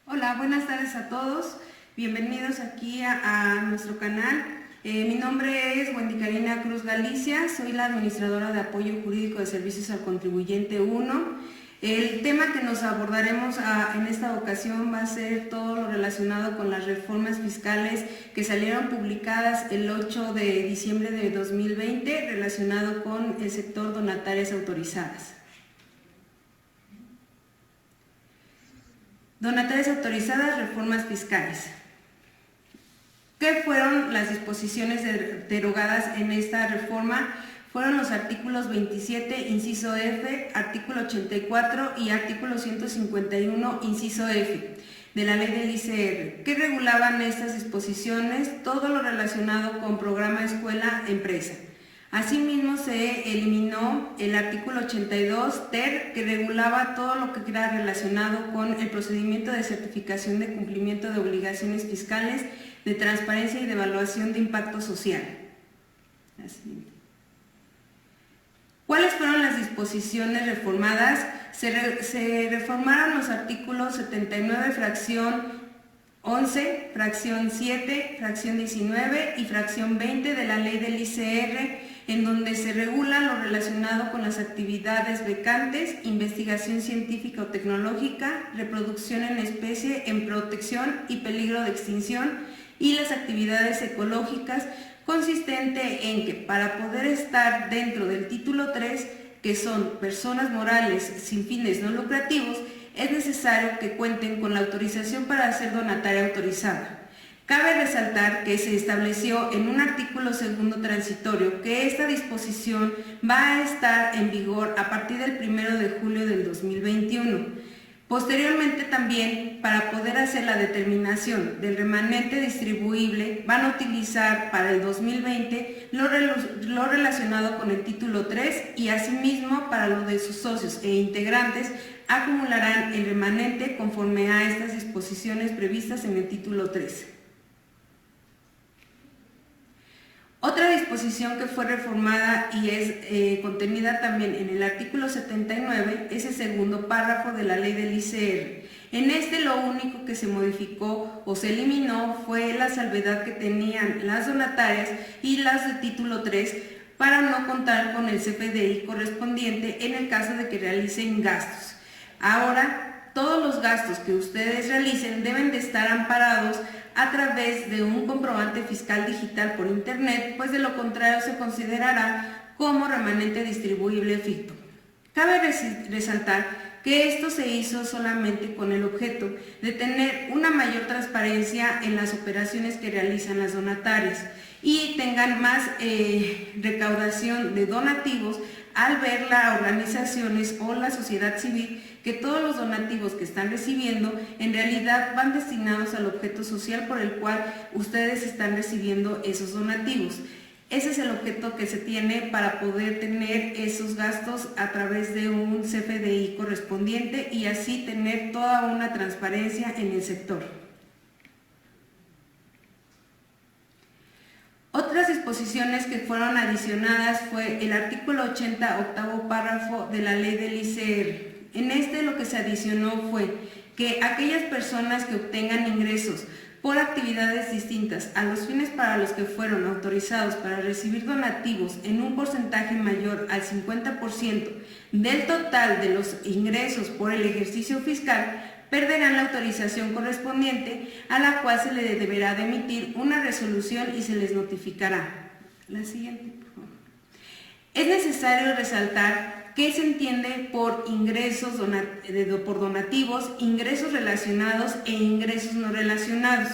Hola, buenas tardes a todos. Bienvenidos aquí a nuestro canal. Mi nombre es Wendy Karina Cruz Galicia, soy la administradora de apoyo jurídico de servicios al contribuyente 1. El tema que nos abordaremos en esta ocasión va a ser todo lo relacionado con las reformas fiscales que salieron publicadas el 8 de diciembre de 2020 relacionado con el sector donatarias autorizadas. Donatarias autorizadas, reformas fiscales. ¿Qué fueron las disposiciones derogadas en esta reforma? Fueron los artículos 27, inciso F, artículo 84 y artículo 151, inciso F, de la ley del ICR. ¿Qué regulaban estas disposiciones? Todo lo relacionado con programa escuela-empresa. Asimismo, se eliminó el artículo 82 ter, que regulaba todo lo que era relacionado con el procedimiento de certificación de cumplimiento de obligaciones fiscales, de transparencia y de evaluación de impacto social. ¿Cuáles fueron las disposiciones reformadas? Se reformaron los artículos 79, fracción 11, fracción 7, fracción 19 y fracción 20 de la ley del ICR, en donde se regula lo relacionado con las actividades becantes, investigación científica o tecnológica, reproducción en especie en protección y peligro de extinción, y las actividades ecológicas, consistente en que para poder estar dentro del título 3, que son personas morales sin fines no lucrativos, es necesario que cuenten con la autorización para ser donataria autorizada. Cabe resaltar que se estableció en un artículo segundo transitorio que esta disposición va a estar en vigor a partir del 1 de julio del 2021. Posteriormente también, para poder hacer la determinación del remanente distribuible, van a utilizar para el 2020 lo relacionado con el título 3 y asimismo para lo de sus socios e integrantes acumularán el remanente conforme a estas disposiciones previstas en el título 3. Otra disposición que fue reformada y es contenida también en el artículo 79 es el segundo párrafo de la ley del ICR. En este lo único que se modificó o se eliminó fue la salvedad que tenían las donatarias y las de título 3 para no contar con el CFDI correspondiente en el caso de que realicen gastos. Ahora, todos los gastos que ustedes realicen deben de estar amparados a través de un comprobante fiscal digital por internet, pues de lo contrario se considerará como remanente distribuible ficto. Cabe resaltar que esto se hizo solamente con el objeto de tener una mayor transparencia en las operaciones que realizan las donatarias y tengan más recaudación de donativos al ver las organizaciones o la sociedad civil que todos los donativos que están recibiendo en realidad van destinados al objeto social por el cual ustedes están recibiendo esos donativos. Ese es el objeto que se tiene para poder tener esos gastos a través de un CFDI correspondiente y así tener toda una transparencia en el sector. Otras disposiciones que fueron adicionadas fue el artículo 80, octavo párrafo de la ley del ICR. En este lo que se adicionó fue que aquellas personas que obtengan ingresos por actividades distintas a los fines para los que fueron autorizados para recibir donativos en un porcentaje mayor al 50% del total de los ingresos por el ejercicio fiscal, perderán la autorización correspondiente, a la cual se le deberá de emitir una resolución y se les notificará. La siguiente, por favor. Es necesario resaltar qué se entiende por ingresos por donativos, ingresos relacionados e ingresos no relacionados.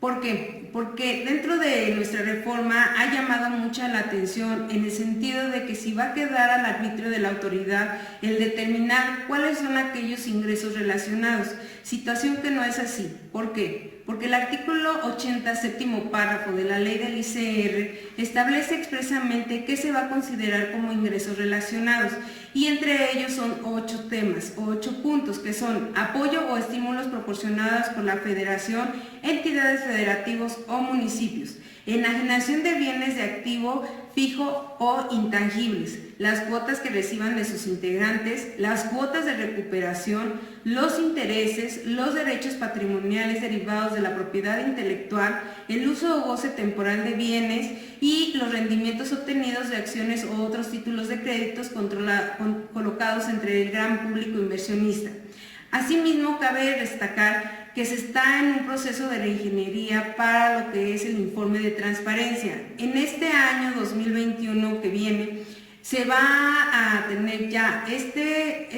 ¿Por qué? Porque dentro de nuestra reforma ha llamado mucha la atención en el sentido de que si va a quedar al arbitrio de la autoridad el determinar cuáles son aquellos ingresos relacionados, situación que no es así. ¿Por qué? Porque el artículo 80, séptimo párrafo de la ley del ICR establece expresamente qué se va a considerar como ingresos relacionados, y entre ellos son 8 temas o 8 puntos, que son apoyo o estímulos proporcionados por la federación, entidades federativos o municipios, enajenación de bienes de activo fijo o intangibles, las cuotas que reciban de sus integrantes, las cuotas de recuperación, los intereses, los derechos patrimoniales derivados de la propiedad intelectual, el uso o goce temporal de bienes y los rendimientos obtenidos de acciones o otros títulos de créditos colocados entre el gran público inversionista. Asimismo, cabe destacar que se está en un proceso de reingeniería para lo que es el informe de transparencia. En este año 2021 que viene, se va a tener ya este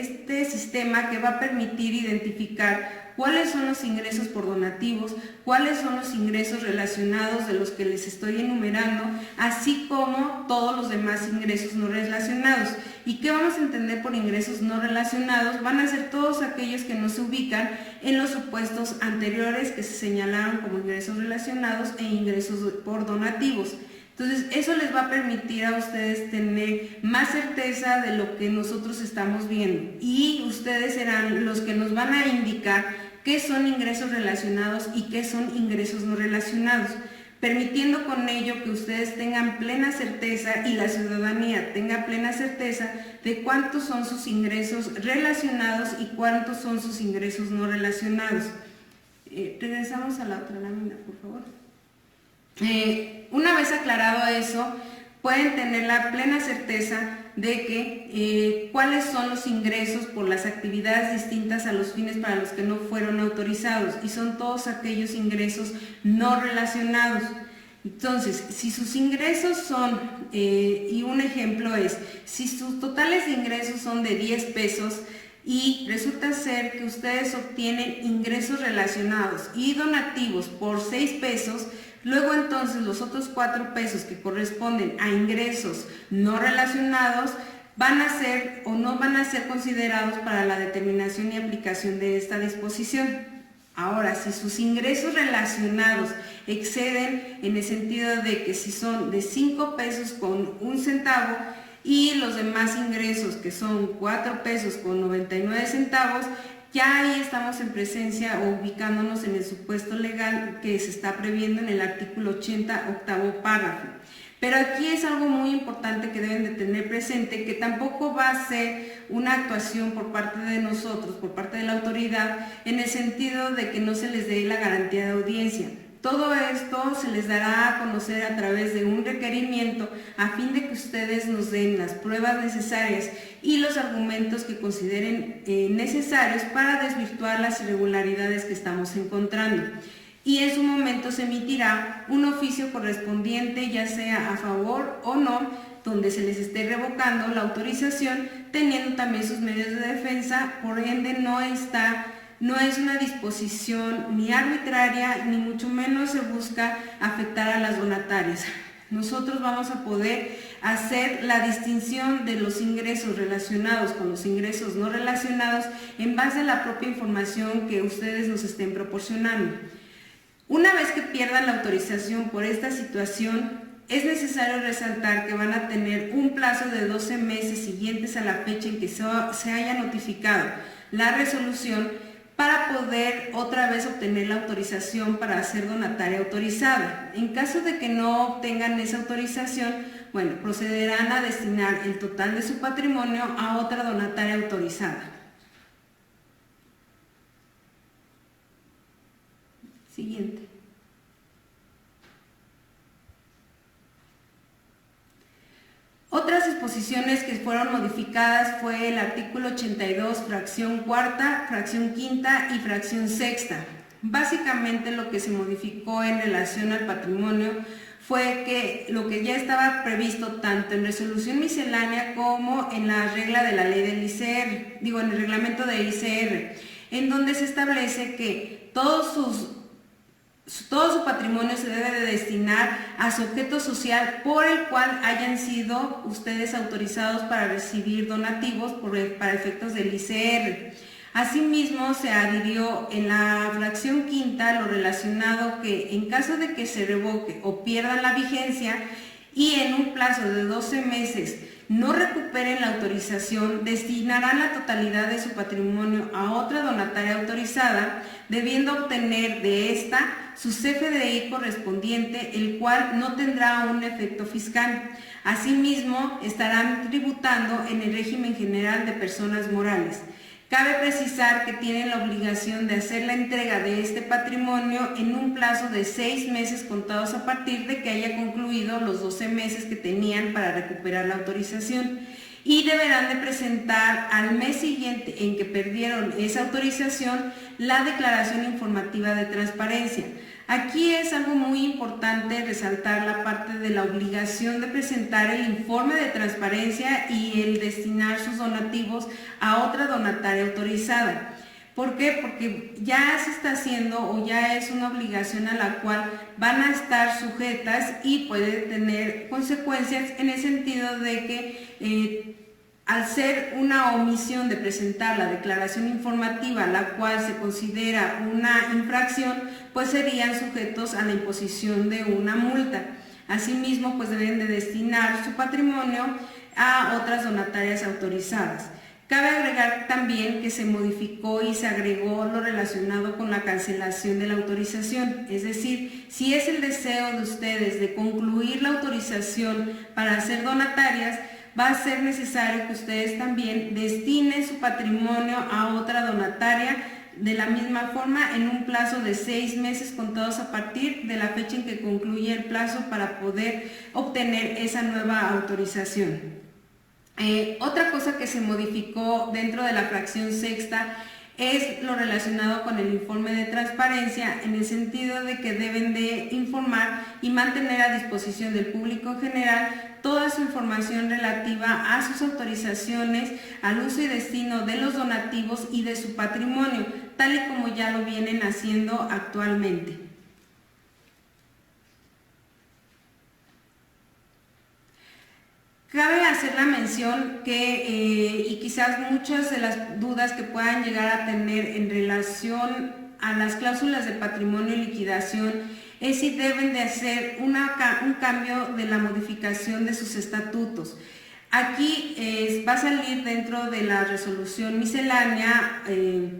sistema que va a permitir identificar cuáles son los ingresos por donativos, cuáles son los ingresos relacionados de los que les estoy enumerando, así como todos los demás ingresos no relacionados. ¿Y qué vamos a entender por ingresos no relacionados? Van a ser todos aquellos que no se ubican en los supuestos anteriores que se señalaron como ingresos relacionados e ingresos por donativos. Entonces, eso les va a permitir a ustedes tener más certeza de lo que nosotros estamos viendo, y ustedes serán los que nos van a indicar qué son ingresos relacionados y qué son ingresos no relacionados, permitiendo con ello que ustedes tengan plena certeza y la ciudadanía tenga plena certeza de cuántos son sus ingresos relacionados y cuántos son sus ingresos no relacionados. Regresamos a la otra lámina, por favor. Una vez aclarado eso, pueden tener la plena certeza de que cuáles son los ingresos por las actividades distintas a los fines para los que no fueron autorizados, y son todos aquellos ingresos no relacionados. Entonces, si sus ingresos son, y un ejemplo es, si sus totales de ingresos son de 10 pesos, y resulta ser que ustedes obtienen ingresos relacionados y donativos por 6 pesos, luego entonces los otros 4 pesos que corresponden a ingresos no relacionados van a ser o no van a ser considerados para la determinación y aplicación de esta disposición. Ahora, si sus ingresos relacionados exceden en el sentido de que si son de 5 pesos con 1 centavo, y los demás ingresos que son 4 pesos con 99 centavos, ya ahí estamos en presencia o ubicándonos en el supuesto legal que se está previendo en el artículo 80, octavo párrafo. Pero aquí es algo muy importante que deben de tener presente, que tampoco va a ser una actuación por parte de nosotros, por parte de la autoridad, en el sentido de que no se les dé la garantía de audiencia. Todo esto se les dará a conocer a través de un requerimiento a fin de que ustedes nos den las pruebas necesarias y los argumentos que consideren necesarios para desvirtuar las irregularidades que estamos encontrando. Y en su momento se emitirá un oficio correspondiente, ya sea a favor o no, donde se les esté revocando la autorización, teniendo también sus medios de defensa. Por ende, no es una disposición ni arbitraria, ni mucho menos se busca afectar a las donatarias. Nosotros vamos a poder hacer la distinción de los ingresos relacionados con los ingresos no relacionados en base a la propia información que ustedes nos estén proporcionando. Una vez que pierdan la autorización por esta situación, es necesario resaltar que van a tener un plazo de 12 meses siguientes a la fecha en que se haya notificado la resolución para poder otra vez obtener la autorización para ser donataria autorizada. En caso de que no obtengan esa autorización, bueno, procederán a destinar el total de su patrimonio a otra donataria autorizada. Siguiente. Otras disposiciones que fueron modificadas fue el artículo 82, fracción cuarta, fracción quinta y fracción sexta. Básicamente lo que se modificó en relación al patrimonio fue que lo que ya estaba previsto tanto en resolución miscelánea como en la regla de la ley del ICR, en el reglamento del ICR, en donde se establece que todo su patrimonio se debe de destinar a su objeto social por el cual hayan sido ustedes autorizados para recibir donativos para efectos del ICR. Asimismo, se adhirió en la fracción quinta lo relacionado que en caso de que se revoque o pierdan la vigencia y en un plazo de 12 meses no recuperen la autorización, destinarán la totalidad de su patrimonio a otra donataria autorizada, debiendo obtener de esta su CFDI correspondiente, el cual no tendrá un efecto fiscal. Asimismo, estarán tributando en el régimen general de personas morales. Cabe precisar que tienen la obligación de hacer la entrega de este patrimonio en un plazo de 6 meses contados a partir de que haya concluido los 12 meses que tenían para recuperar la autorización, y deberán de presentar al mes siguiente en que perdieron esa autorización la declaración informativa de transparencia. Aquí es algo muy importante resaltar la parte de la obligación de presentar el informe de transparencia y el destinar sus donativos a otra donataria autorizada. ¿Por qué? Porque ya se está haciendo o ya es una obligación a la cual van a estar sujetas y puede tener consecuencias en el sentido de que al ser una omisión de presentar la declaración informativa, la cual se considera una infracción, pues serían sujetos a la imposición de una multa. Asimismo, pues deben de destinar su patrimonio a otras donatarias autorizadas. Cabe agregar también que se modificó y se agregó lo relacionado con la cancelación de la autorización, es decir, si es el deseo de ustedes de concluir la autorización para ser donatarias, va a ser necesario que ustedes también destinen su patrimonio a otra donataria de la misma forma en un plazo de 6 meses contados a partir de la fecha en que concluye el plazo para poder obtener esa nueva autorización. Otra cosa que se modificó dentro de la fracción sexta es lo relacionado con el informe de transparencia, en el sentido de que deben de informar y mantener a disposición del público en general toda su información relativa a sus autorizaciones, al uso y destino de los donativos y de su patrimonio, tal y como ya lo vienen haciendo actualmente. Cabe hacer la mención que, y quizás muchas de las dudas que puedan llegar a tener en relación a las cláusulas de patrimonio y liquidación, es si deben de hacer un cambio de la modificación de sus estatutos. Aquí va a salir dentro de la resolución miscelánea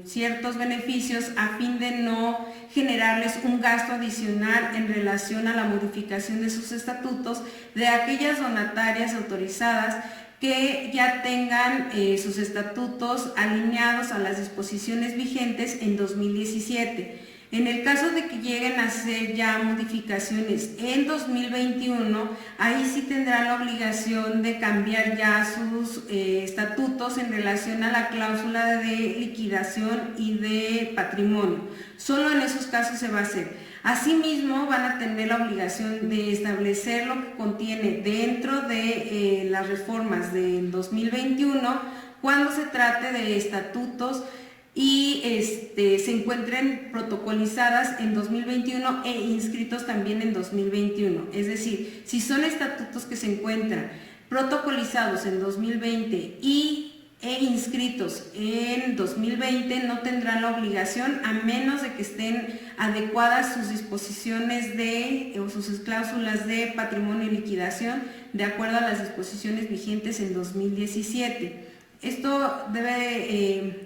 ciertos beneficios a fin de no generarles un gasto adicional en relación a la modificación de sus estatutos de aquellas donatarias autorizadas que ya tengan sus estatutos alineados a las disposiciones vigentes en 2017. En el caso de que lleguen a hacer ya modificaciones en 2021, ahí sí tendrán la obligación de cambiar ya sus estatutos en relación a la cláusula de liquidación y de patrimonio. Solo en esos casos se va a hacer. Asimismo, van a tener la obligación de establecer lo que contiene dentro de las reformas del 2021 cuando se trate de estatutos y se encuentren protocolizadas en 2021 e inscritos también en 2021. Es decir, si son estatutos que se encuentran protocolizados en 2020 e inscritos en 2020, no tendrán la obligación a menos de que estén adecuadas sus disposiciones o sus cláusulas de patrimonio y liquidación de acuerdo a las disposiciones vigentes en 2017. Esto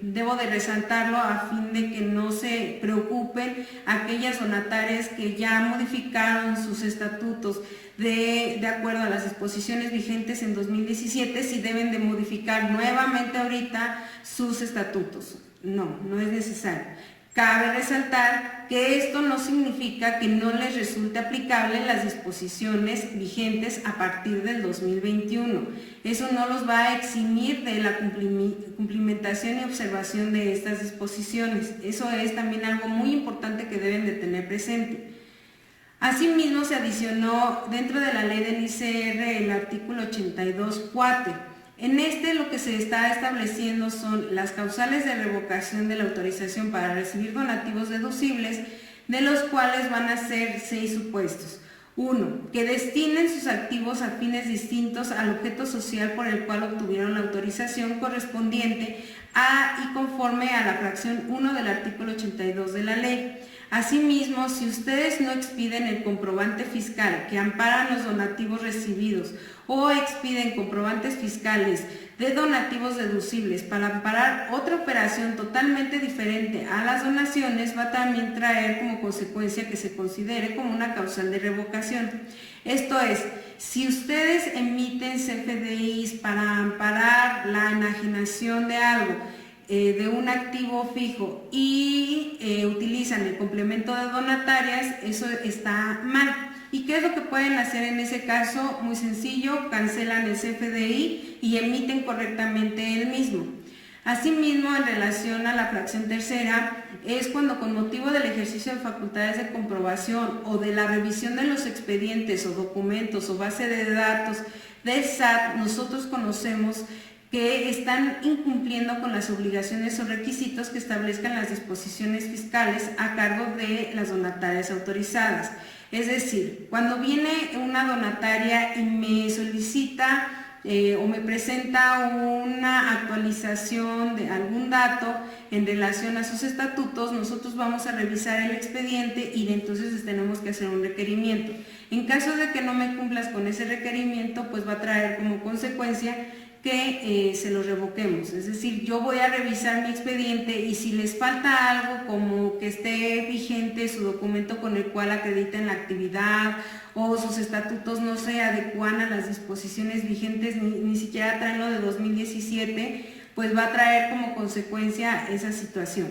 debo de resaltarlo a fin de que no se preocupen aquellas donatarias que ya modificaron sus estatutos de acuerdo a las disposiciones vigentes en 2017, si deben de modificar nuevamente ahorita sus estatutos. No es necesario. Cabe resaltar que esto no significa que no les resulte aplicable las disposiciones vigentes a partir del 2021. Eso no los va a eximir de la cumplimentación y observación de estas disposiciones. Eso es también algo muy importante que deben de tener presente. Asimismo, se adicionó dentro de la ley del ICR el artículo 82.4. En lo que se está estableciendo son las causales de revocación de la autorización para recibir donativos deducibles, de los cuales van a ser 6 supuestos. 1. Que destinen sus activos a fines distintos al objeto social por el cual obtuvieron la autorización correspondiente a y conforme a la fracción 1 del artículo 82 de la ley. Asimismo, si ustedes no expiden el comprobante fiscal que amparan los donativos recibidos o expiden comprobantes fiscales de donativos deducibles para amparar otra operación totalmente diferente a las donaciones, va a también traer como consecuencia que se considere como una causal de revocación. Esto es, si ustedes emiten CFDIs para amparar la enajenación de algo, de un activo fijo y utilizan el complemento de donatarias, eso está mal. ¿Y qué es lo que pueden hacer en ese caso? Muy sencillo, cancelan el CFDI y emiten correctamente el mismo. Asimismo, en relación a la fracción tercera, es cuando con motivo del ejercicio de facultades de comprobación o de la revisión de los expedientes o documentos o base de datos del SAT, nosotros conocemos que están incumpliendo con las obligaciones o requisitos que establezcan las disposiciones fiscales a cargo de las donatarias autorizadas. Es decir, cuando viene una donataria y me solicita o me presenta una actualización de algún dato en relación a sus estatutos, nosotros vamos a revisar el expediente y entonces tenemos que hacer un requerimiento. En caso de que no me cumplas con ese requerimiento, pues va a traer como consecuencia que se los revoquemos. Es decir, yo voy a revisar mi expediente y si les falta algo como que esté vigente su documento con el cual acrediten la actividad o sus estatutos no se adecuan a las disposiciones vigentes, ni siquiera traen lo de 2017, pues va a traer como consecuencia esa situación.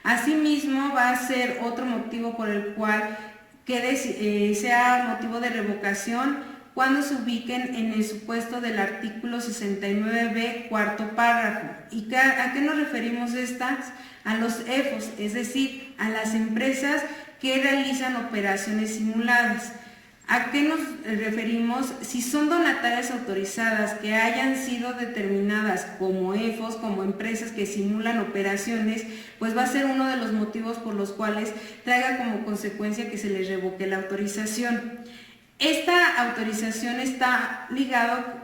Asimismo, va a ser otro motivo por el cual sea motivo de revocación cuando se ubiquen en el supuesto del artículo 69b, cuarto párrafo. ¿Y a qué nos referimos estas? A los EFOS, es decir, a las empresas que realizan operaciones simuladas. ¿A qué nos referimos? Si son donatarias autorizadas que hayan sido determinadas como EFOS, como empresas que simulan operaciones, pues va a ser uno de los motivos por los cuales traiga como consecuencia que se les revoque la autorización. Esta autorización está ligada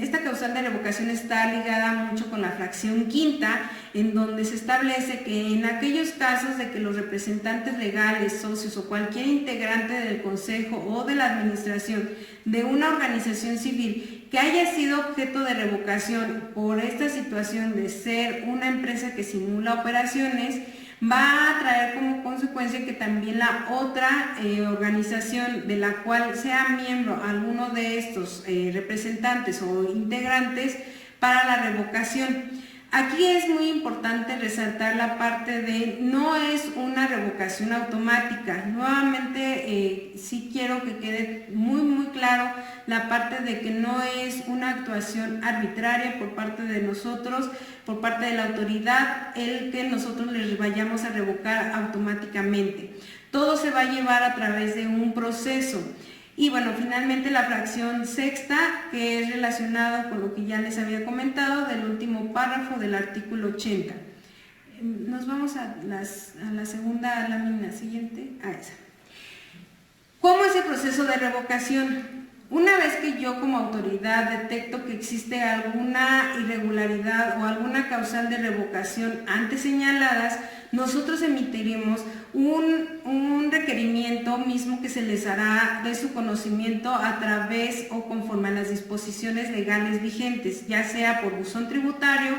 esta causal de revocación está ligada mucho con la fracción quinta, en donde se establece que en aquellos casos de que los representantes legales, socios o cualquier integrante del consejo o de la administración de una organización civil que haya sido objeto de revocación por esta situación de ser una empresa que simula operaciones, va a traer como consecuencia que también la otra organización de la cual sea miembro alguno de estos representantes o integrantes para la revocación. Aquí es muy importante resaltar la parte de no es una revocación automática. Nuevamente sí quiero que quede muy claro la parte de que no es una actuación arbitraria por parte de nosotros, por parte de la autoridad, el que nosotros les vayamos a revocar automáticamente. Todo se va a llevar a través de un proceso. Y bueno, finalmente la fracción sexta, que es relacionada con lo que ya les había comentado del último párrafo del artículo 80. Nos vamos a la segunda lámina siguiente, a esa. ¿Cómo es el proceso de revocación? Una vez que yo como autoridad detecto que existe alguna irregularidad o alguna causal de revocación antes señaladas, nosotros emitiremos un requerimiento mismo que se les hará de su conocimiento a través o conforme a las disposiciones legales vigentes, ya sea por buzón tributario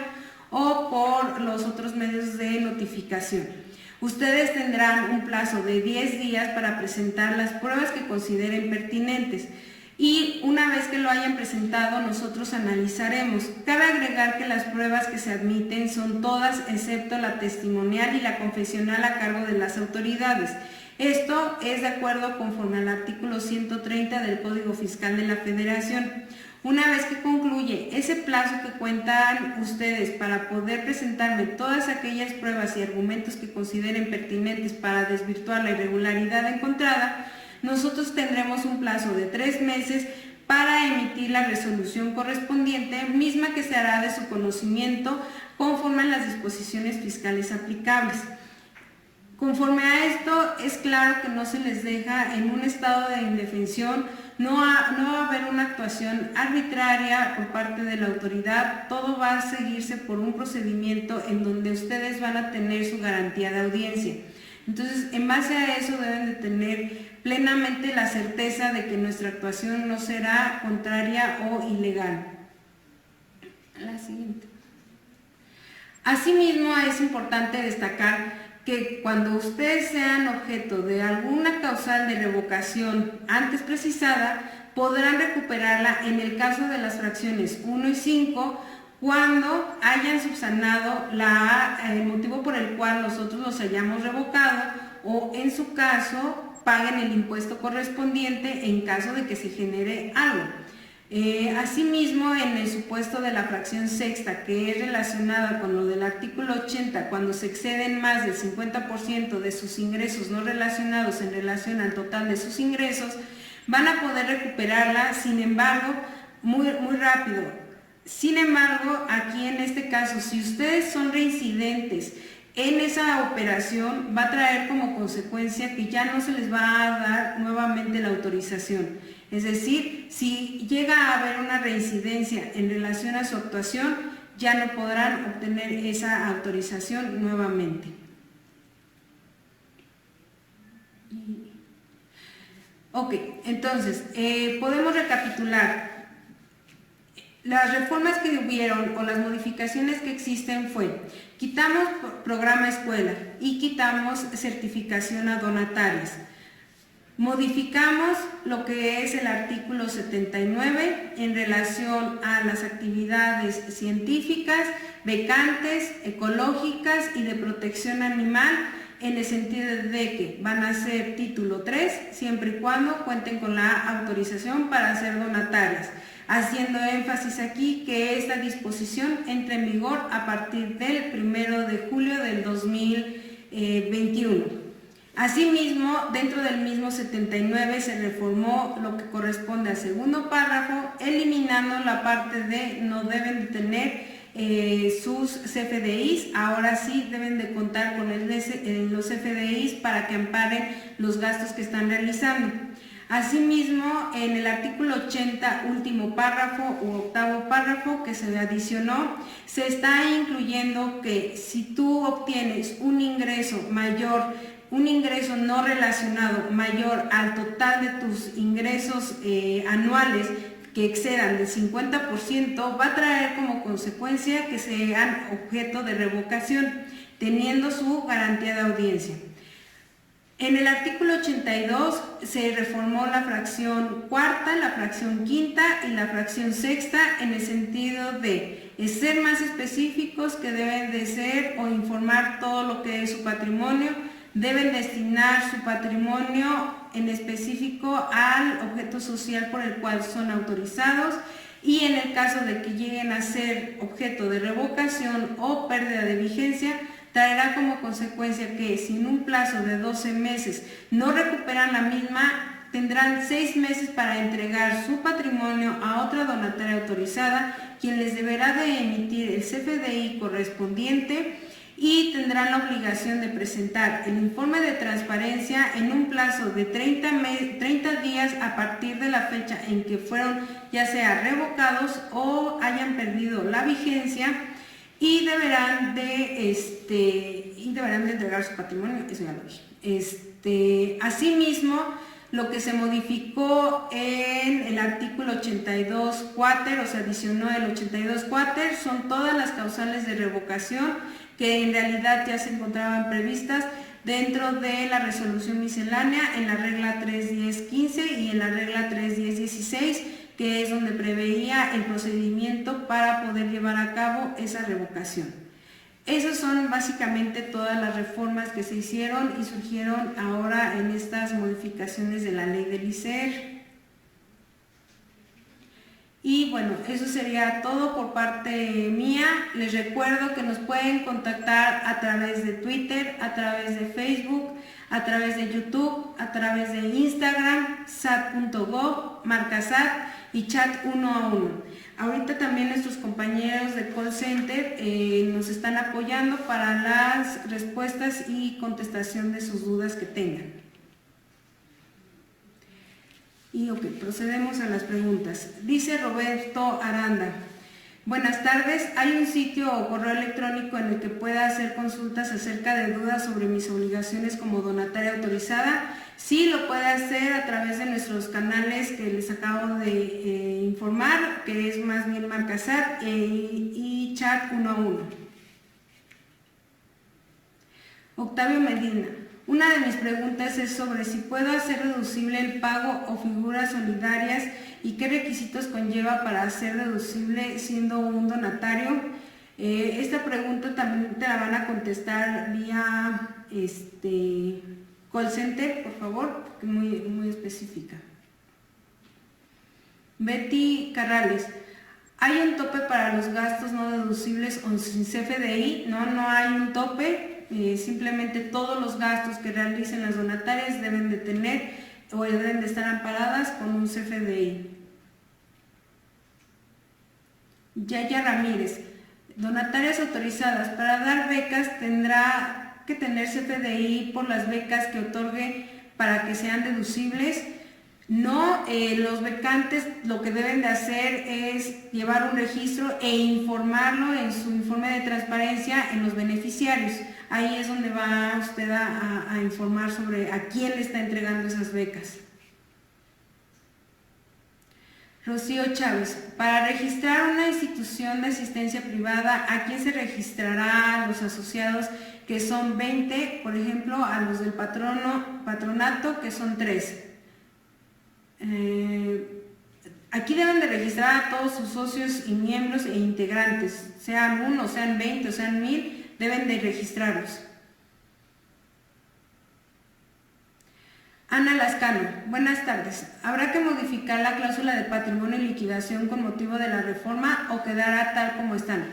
o por los otros medios de notificación. Ustedes tendrán un plazo de 10 días para presentar las pruebas que consideren pertinentes. Y una vez que lo hayan presentado, nosotros analizaremos. Cabe agregar que las pruebas que se admiten son todas excepto la testimonial y la confesional a cargo de las autoridades. Esto es de acuerdo conforme al artículo 130 del Código Fiscal de la Federación. Una vez que concluye ese plazo que cuentan ustedes para poder presentarme todas aquellas pruebas y argumentos que consideren pertinentes para desvirtuar la irregularidad encontrada, nosotros tendremos un plazo de 3 meses para emitir la resolución correspondiente, misma que se hará de su conocimiento conforme a las disposiciones fiscales aplicables. Conforme a esto, es claro que no se les deja en un estado de indefensión, no va a haber una actuación arbitraria por parte de la autoridad, todo va a seguirse por un procedimiento en donde ustedes van a tener su garantía de audiencia. Entonces, en base a eso deben de tener plenamente la certeza de que nuestra actuación no será contraria o ilegal. La siguiente. Asimismo, es importante destacar que cuando ustedes sean objeto de alguna causal de revocación antes precisada, podrán recuperarla en el caso de las fracciones 1 y 5 cuando hayan subsanado el motivo por el cual nosotros los hayamos revocado o en su caso paguen el impuesto correspondiente en caso de que se genere algo. Asimismo, en el supuesto de la fracción sexta, que es relacionada con lo del artículo 80, cuando se exceden más del 50% de sus ingresos no relacionados en relación al total de sus ingresos, van a poder recuperarla, sin embargo, muy rápido. Sin embargo, aquí en este caso, si ustedes son reincidentes en esa operación, va a traer como consecuencia que ya no se les va a dar nuevamente la autorización. Es decir, si llega a haber una reincidencia en relación a su actuación, ya no podrán obtener esa autorización nuevamente. Ok, entonces, podemos recapitular. Las reformas que hubieron o las modificaciones que existen fue, quitamos programa escuela y quitamos certificación a donatarios. Modificamos lo que es el artículo 79 en relación a las actividades científicas, becantes, ecológicas y de protección animal, en el sentido de que van a ser título 3, siempre y cuando cuenten con la autorización para ser donatarias, haciendo énfasis aquí que esta disposición entra en vigor a partir del 1 de julio del 2021. Asimismo, dentro del mismo 79 se reformó lo que corresponde al segundo párrafo, eliminando la parte de no deben de tener sus CFDIs, ahora sí deben de contar con los CFDIs para que amparen los gastos que están realizando. Asimismo, en el artículo 80, último párrafo u octavo párrafo que se adicionó, se está incluyendo que si tú obtienes un ingreso no relacionado mayor al total de tus ingresos anuales que excedan del 50%, va a traer como consecuencia que sean objeto de revocación, teniendo su garantía de audiencia. En el artículo 82 se reformó la fracción cuarta, la fracción quinta y la fracción sexta en el sentido de ser más específicos que deben de ser o informar todo lo que es su patrimonio, deben destinar su patrimonio en específico al objeto social por el cual son autorizados y en el caso de que lleguen a ser objeto de revocación o pérdida de vigencia, traerá como consecuencia que si en un plazo de 12 meses no recuperan la misma, tendrán 6 meses para entregar su patrimonio a otra donataria autorizada, quien les deberá de emitir el CFDI correspondiente y tendrán la obligación de presentar el informe de transparencia en un plazo de 30 días a partir de la fecha en que fueron ya sea revocados o hayan perdido la vigencia y deberán de entregar su patrimonio, eso ya lo dije. Asimismo, lo que se modificó en el artículo 82 quater, o se adicionó el 82 quater, son todas las causales de revocación que en realidad ya se encontraban previstas dentro de la resolución miscelánea en la regla 3.10.15 y en la regla 3.10.16, que es donde preveía el procedimiento para poder llevar a cabo esa revocación. Esas son básicamente todas las reformas que se hicieron y surgieron ahora en estas modificaciones de la ley del ISER. Y bueno, eso sería todo por parte mía. Les recuerdo que nos pueden contactar a través de Twitter, a través de Facebook, a través de YouTube, a través de Instagram, sat.gov, marca SAT y chat 1 a 1. Ahorita también nuestros compañeros de call center nos están apoyando para las respuestas y contestación de sus dudas que tengan. Y ok, procedemos a las preguntas. Dice Roberto Aranda: buenas tardes, ¿hay un sitio o correo electrónico en el que pueda hacer consultas acerca de dudas sobre mis obligaciones como donataria autorizada? Sí, lo puede hacer a través de nuestros canales que les acabo de informar, que es más bien Marcasat y Chat 1 a 1. Octavio Medina: una de mis preguntas es sobre si puedo hacer deducible el pago o figuras solidarias y qué requisitos conlleva para hacer deducible siendo un donatario. Esta pregunta también te la van a contestar vía call center, por favor, porque es muy específica. Betty Carrales: ¿hay un tope para los gastos no deducibles o sin CFDI? No hay un tope. Simplemente todos los gastos que realicen las donatarias deben de tener o deben de estar amparadas con un CFDI. Yaya Ramírez: donatarias autorizadas, para dar becas tendrá que tener CFDI por las becas que otorgue para que sean deducibles. No, los becantes lo que deben de hacer es llevar un registro e informarlo en su informe de transparencia en los beneficiarios. Ahí es donde va usted a informar sobre a quién le está entregando esas becas. Rocío Chávez: para registrar una institución de asistencia privada, ¿a quién se registrará? Los asociados, que son 20, por ejemplo, a los del patronato, que son 3. Aquí deben de registrar a todos sus socios y miembros e integrantes, sean 1, sean 20 o sean 1000, deben de registrarlos. Ana Lascano: buenas tardes, ¿habrá que modificar la cláusula de patrimonio y liquidación con motivo de la reforma o quedará tal como están?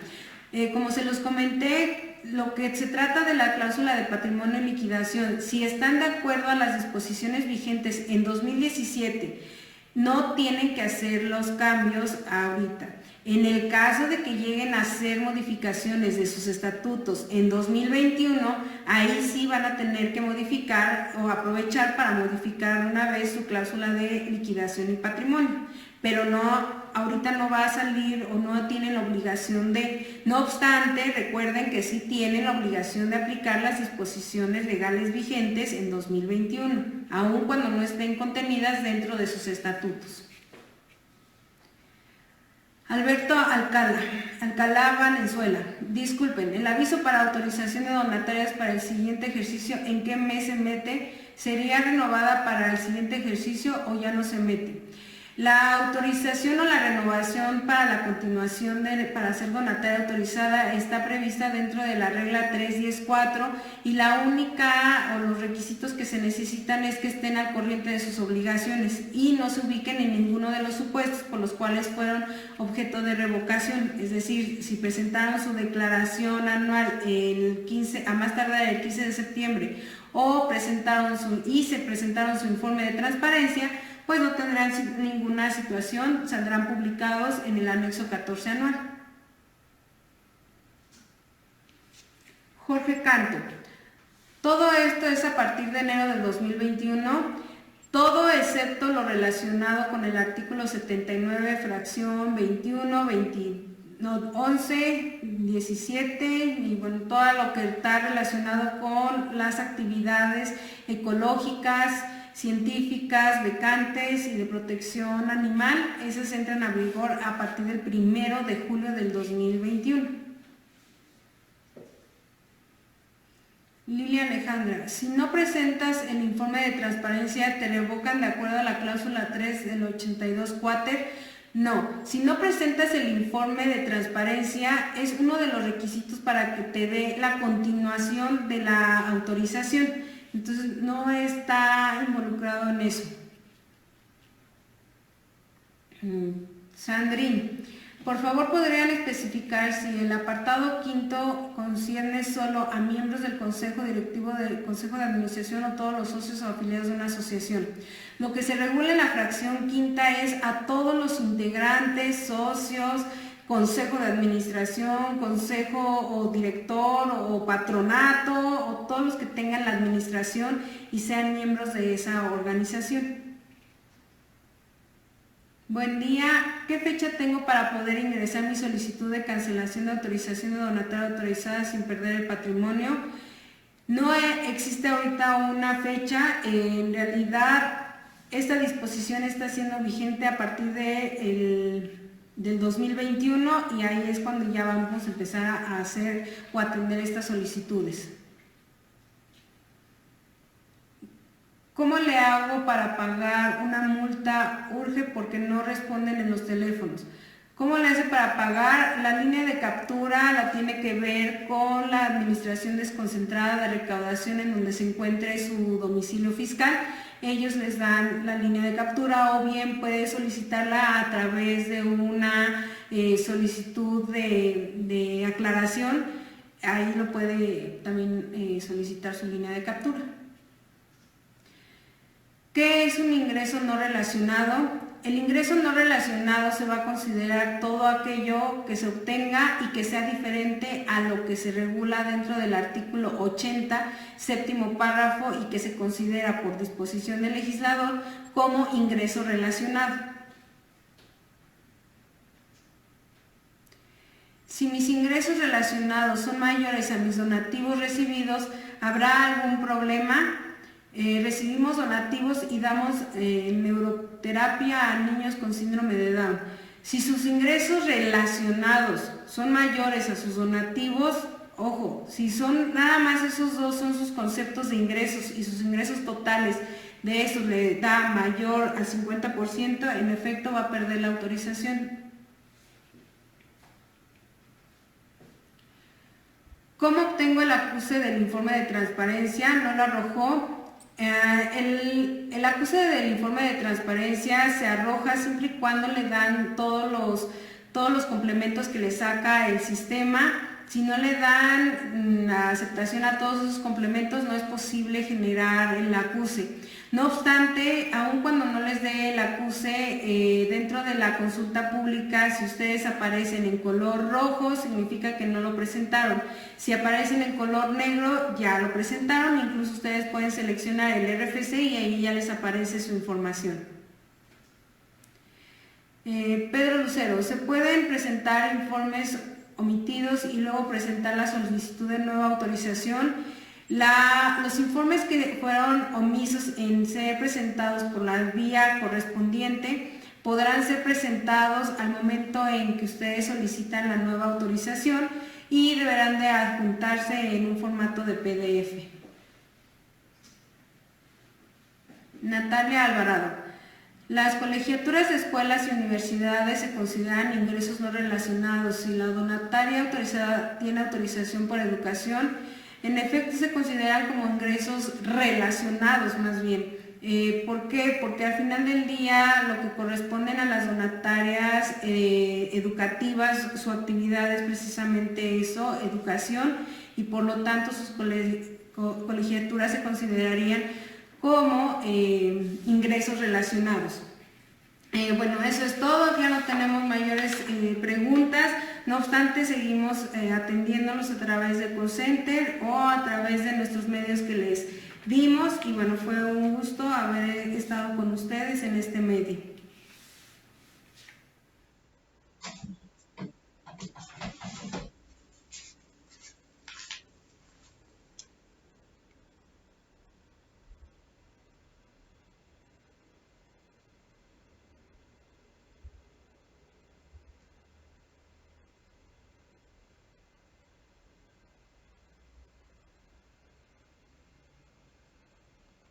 Como se los comenté, lo que se trata de la cláusula de patrimonio y liquidación, si están de acuerdo a las disposiciones vigentes en 2017, no tienen que hacer los cambios ahorita. En el caso de que lleguen a hacer modificaciones de sus estatutos en 2021, ahí sí van a tener que modificar o aprovechar para modificar una vez su cláusula de liquidación y patrimonio. Pero no, ahorita no va a salir o no tienen la obligación de. No obstante, recuerden que sí tienen la obligación de aplicar las disposiciones legales vigentes en 2021, aun cuando no estén contenidas dentro de sus estatutos. Alberto Alcalá Valenzuela: disculpen, el aviso para autorización de donatarias para el siguiente ejercicio, ¿en qué mes se mete? ¿Sería renovada para el siguiente ejercicio o ya no se mete? La autorización o la renovación para la continuación para ser donataria autorizada está prevista dentro de la regla 3.10.4 y la única o los requisitos que se necesitan es que estén al corriente de sus obligaciones y no se ubiquen en ninguno de los supuestos por los cuales fueron objeto de revocación. Es decir, si presentaron su declaración anual a más tardar el 15 de septiembre o se presentaron su informe de transparencia, pues no tendrán ninguna situación, saldrán publicados en el anexo 14 anual. Jorge Canto: todo esto es a partir de enero del 2021, todo excepto lo relacionado con el artículo 79, fracción 21, 11, 17 y bueno, todo lo que está relacionado con las actividades ecológicas, científicas, becantes y de protección animal. Esas entran a vigor a partir del 1 de julio del 2021. Lilia Alejandra: si no presentas el informe de transparencia, ¿te revocan de acuerdo a la cláusula 3 del 82 cuater? No, si no presentas el informe de transparencia es uno de los requisitos para que te dé la continuación de la autorización. Entonces no está involucrado en eso. Sandrine: Por favor, podrían especificar si el apartado quinto concierne solo a miembros del Consejo Directivo del Consejo de Administración o todos los socios o afiliados de una asociación. Lo que se regula en la fracción quinta es a todos los integrantes, socios, consejo de administración, consejo o director o patronato o todos los que tengan la administración y sean miembros de esa organización. Buen día, ¿qué fecha tengo para poder ingresar mi solicitud de cancelación de autorización de donatario autorizada sin perder el patrimonio? No existe ahorita una fecha, en realidad esta disposición está siendo vigente a partir del 2021 y ahí es cuando ya vamos a empezar a hacer o atender estas solicitudes. ¿Cómo le hago para pagar una multa? Urge porque no responden en los teléfonos. ¿Cómo le hace para pagar? La línea de captura la tiene que ver con la Administración Desconcentrada de Recaudación en donde se encuentre su domicilio fiscal. Ellos les dan la línea de captura o bien puede solicitarla a través de una solicitud de aclaración. Ahí lo puede también solicitar su línea de captura. ¿Qué es un ingreso no relacionado? El ingreso no relacionado se va a considerar todo aquello que se obtenga y que sea diferente a lo que se regula dentro del artículo 80, séptimo párrafo, y que se considera por disposición del legislador como ingreso relacionado. Si mis ingresos relacionados son mayores a mis donativos recibidos, ¿habrá algún problema? Recibimos donativos y damos neuroterapia a niños con síndrome de Down. Si sus ingresos relacionados son mayores a sus donativos, ojo, si son nada más esos dos son sus conceptos de ingresos y sus ingresos totales de eso le da mayor al 50%, en efecto va a perder la autorización. ¿Cómo obtengo el acuse del informe de transparencia? No lo arrojó. El acuse del informe de transparencia se arroja siempre y cuando le dan todos los complementos que le saca el sistema. Si no le dan la aceptación a todos esos complementos, no es posible generar el acuse. No obstante, aun cuando no les dé el acuse, dentro de la consulta pública, si ustedes aparecen en color rojo, significa que no lo presentaron. Si aparecen en color negro, ya lo presentaron. Incluso ustedes pueden seleccionar el RFC y ahí ya les aparece su información. Pedro Lucero, ¿se pueden presentar informes omitidos y luego presentar la solicitud de nueva autorización? Los informes que fueron omisos en ser presentados por la vía correspondiente podrán ser presentados al momento en que ustedes solicitan la nueva autorización y deberán de adjuntarse en un formato de PDF. Natalia Alvarado. Las colegiaturas de escuelas y universidades se consideran ingresos no relacionados. Si la donataria autorizada tiene autorización por educación, en efecto se consideran como ingresos relacionados más bien. ¿Por qué? Porque al final del día lo que corresponden a las donatarias educativas, su actividad es precisamente eso, educación, y por lo tanto sus colegiaturas se considerarían como ingresos relacionados. Bueno, eso es todo, ya no tenemos mayores preguntas, no obstante seguimos atendiéndolos a través de Call Center o a través de nuestros medios que les dimos y bueno, fue un gusto haber estado con ustedes en este medio.